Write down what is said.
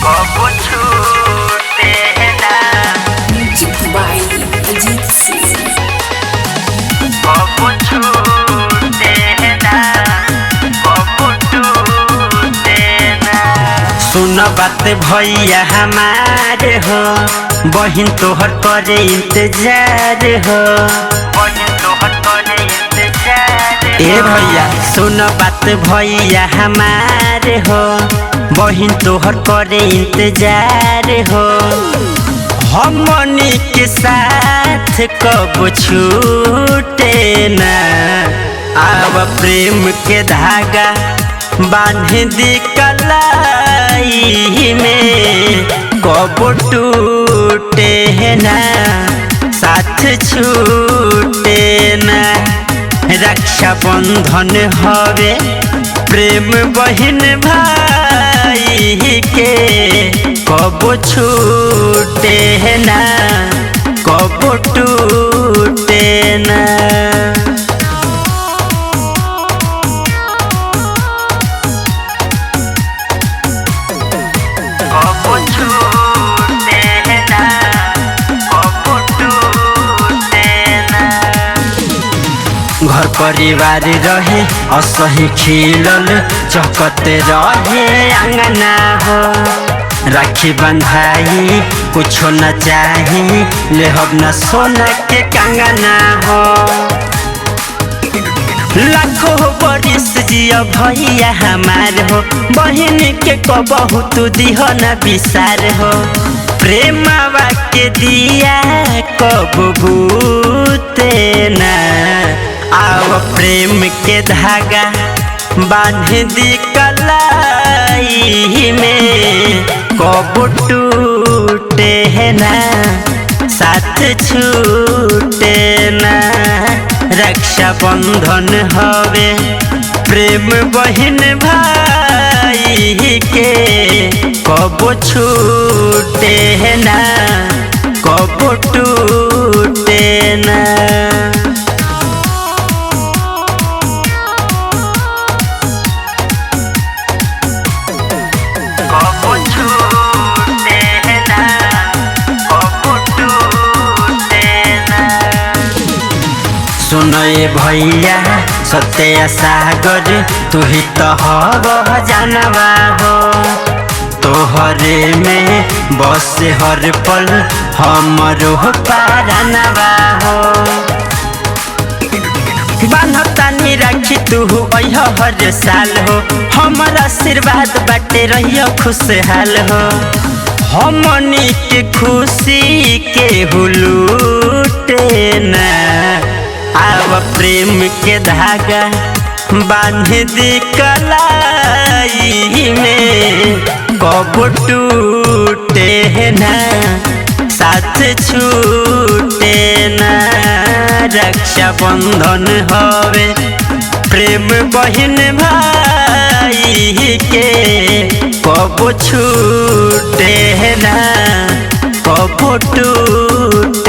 कबो छूटे ना म्यूजिक बाय अजीत सिंह। कबो छूटे ना कबो टूटे ना। सुन बात भैया हमारे हो, बहिन तोहर करे इंतजार हो, बहिन तोहर करे इंतजार। ए भैया सुन बात भैया हमारे हो, बहिन तोहर करे इंतजार हो। हमनी के साथ कब छूटे ना, आव प्रेम के धागा बांध दी कलाई में। कब टूटे ना साथ छूटे ना, रक्षा बंधन हवे प्रेम बहिन भाई के। कब छूटे ना कब टूटे ना। कब छूटे ना कब टूटे ना। घर परिवार रहे असही खिलल चहकते रहे अंगना हो। राखी बंधाई कुछो न चाही, लेहब न सोना के कंगना हो। लाखों बरिस जिया भैया हमार हो, बहिन के कबहू तू दिह न विसार हो। प्रेमवा के दिया कब बूते ना, आव प्रेम के धागा बांध दी कलाई में। कब टूटे ना साथ छूटे ना, रक्षा बंधन हवे प्रेम बहिन भाई के। कब छूटे ना कब टूटे ना। कब छूटे ना कब टूटे ना। सुनए भैया सत्य सागर तू ही तो हव जानवा हो। तोहरे में बस हर पल हमरो पारनवा हो। बान्हतानी राखी तू अइह हर साल हो, हमारा आशीर्वाद बाटे रहियो खुशहाल हो। हमनी के खुशी के हुलूटे ना, आव प्रेम के धागा बांध दी कलाई में। कब टूटे ना साथ छूटे ना, रक्षा बंधन हवे प्रेम बहिन भाई के। कब छूटे ना कब टूटे